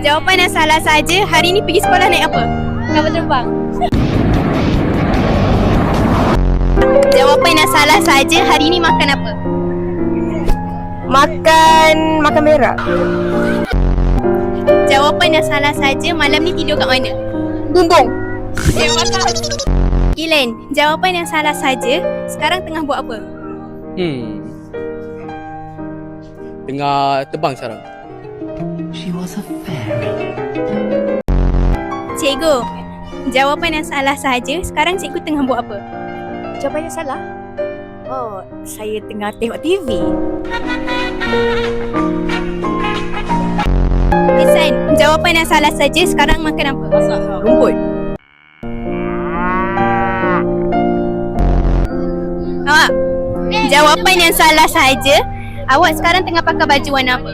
Jawapan yang salah saja. Hari ni pergi sekolah naik apa? Kapal terbang. Jawapan yang salah saja. Hari ni makan apa? Makan merah. Jawapan yang salah saja. Malam ni tidur kat mana? Bumbung. Ilen, jawapan yang salah saja. Sekarang tengah buat apa? Tengah terbang sekarang. Cikgu, jawapan yang salah saja. Sekarang cikgu tengah buat apa? Jawapan yang salah. Oh, saya tengah tengok TV. Lisan, jawapan yang salah saja. Sekarang makan apa? Masak rumput. Awak, jawapan yang salah saja. Awak sekarang tengah pakai baju warna apa?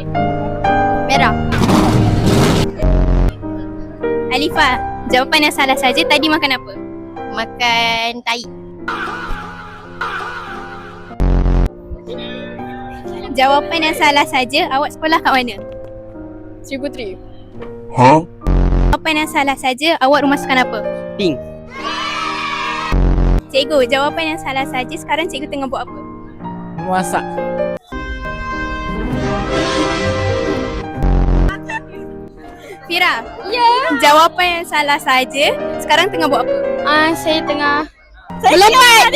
Merah. Alifah, jawapan yang salah saja. Tadi makan apa? Makan tai. Jawapan yang salah saja. Awak sekolah kat mana? Sri Putri. Jawapan yang salah saja. Awak rumah sukan apa? Pink. Cikgu, jawapan yang salah saja. Sekarang cikgu tengah buat apa? Masak. Fira, jawapan yang salah saja. Sekarang tengah buat apa? Saya tengah Melompat.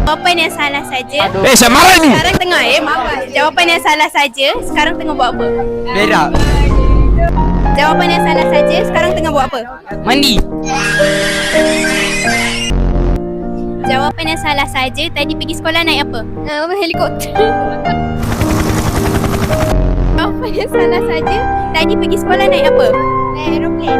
Jawapan yang salah saja. Saya marah ni. Sekarang tengah jawapan yang salah saja. Sekarang tengah buat apa? Berak. Jawapan yang salah saja. Sekarang tengah buat apa? Mandi. Jawapan yang salah saja. Tadi pergi sekolah naik apa? helikopter. Jawapan yang salah saja. Tadi pergi sekolah naik apa? Aeroplan.